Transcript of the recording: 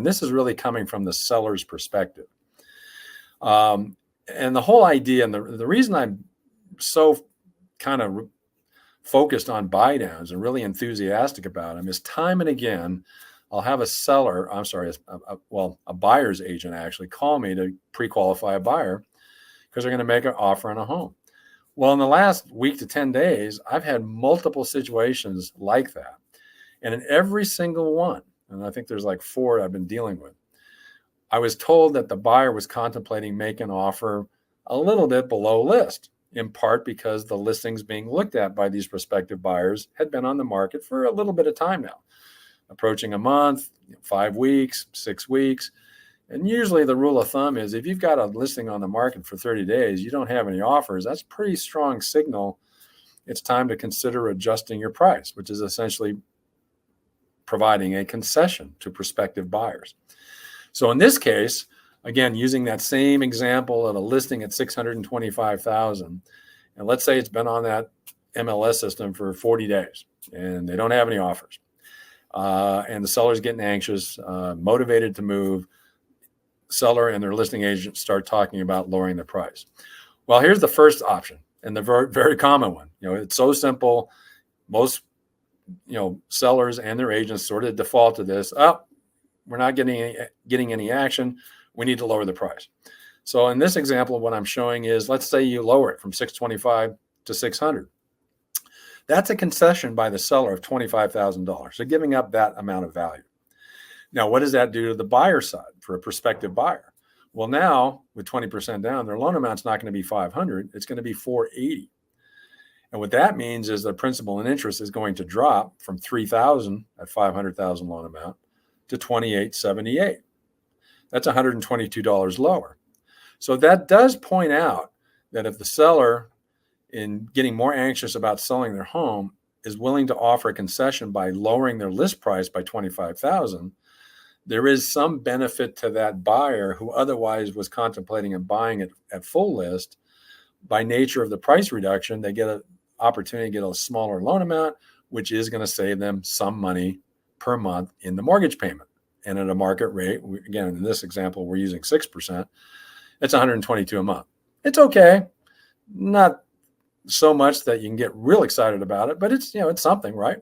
And this is really coming from the seller's perspective. And the whole idea, and the reason I'm so kind of focused on buy downs and really enthusiastic about them is time and again, I'll have a buyer's agent actually call me to pre-qualify a buyer because they're going to make an offer on a home. Well, in the last week to 10 days, I've had multiple situations like that. And in every single one, and I think there's like 4 I've been dealing with, I was told that the buyer was contemplating making an offer a little bit below list, in part because the listings being looked at by these prospective buyers had been on the market for a little bit of time now, approaching a month, 5 weeks, 6 weeks. And usually the rule of thumb is if you've got a listing on the market for 30 days, you don't have any offers, that's a pretty strong signal. It's time to consider adjusting your price, which is essentially providing a concession to prospective buyers. So in this case, again, using that same example of a listing at $625,000, and let's say it's been on that MLS system for 40 days and they don't have any offers. And the seller's getting anxious, motivated to move. Seller and their listing agent start talking about lowering the price. Well, here's the first option, and the very, very common one. It's so simple. Most, sellers and their agents sort of default to this. Oh, we're not getting any action. We need to lower the price. So in this example, what I'm showing is, let's say you lower it from $625 to $600. That's a concession by the seller of $25,000. So giving up that amount of value. Now, what does that do to the buyer side for a prospective buyer? Well, now with 20% down, their loan amount's not going to be $500. It's going to be $480. And what that means is the principal and interest is going to drop from $3,000 at $500,000 loan amount to $2,878. That's $122 lower. So that does point out that if the seller, in getting more anxious about selling their home, is willing to offer a concession by lowering their list price by $25,000, there is some benefit to that buyer who otherwise was contemplating and buying it at full list. By nature of the price reduction, they get an opportunity to get a smaller loan amount, which is going to save them some money per month in the mortgage payment. And at a market rate, again, in this example, we're using 6%, it's $122 a month. It's okay. Not so much that you can get real excited about it, but it's, it's something, right?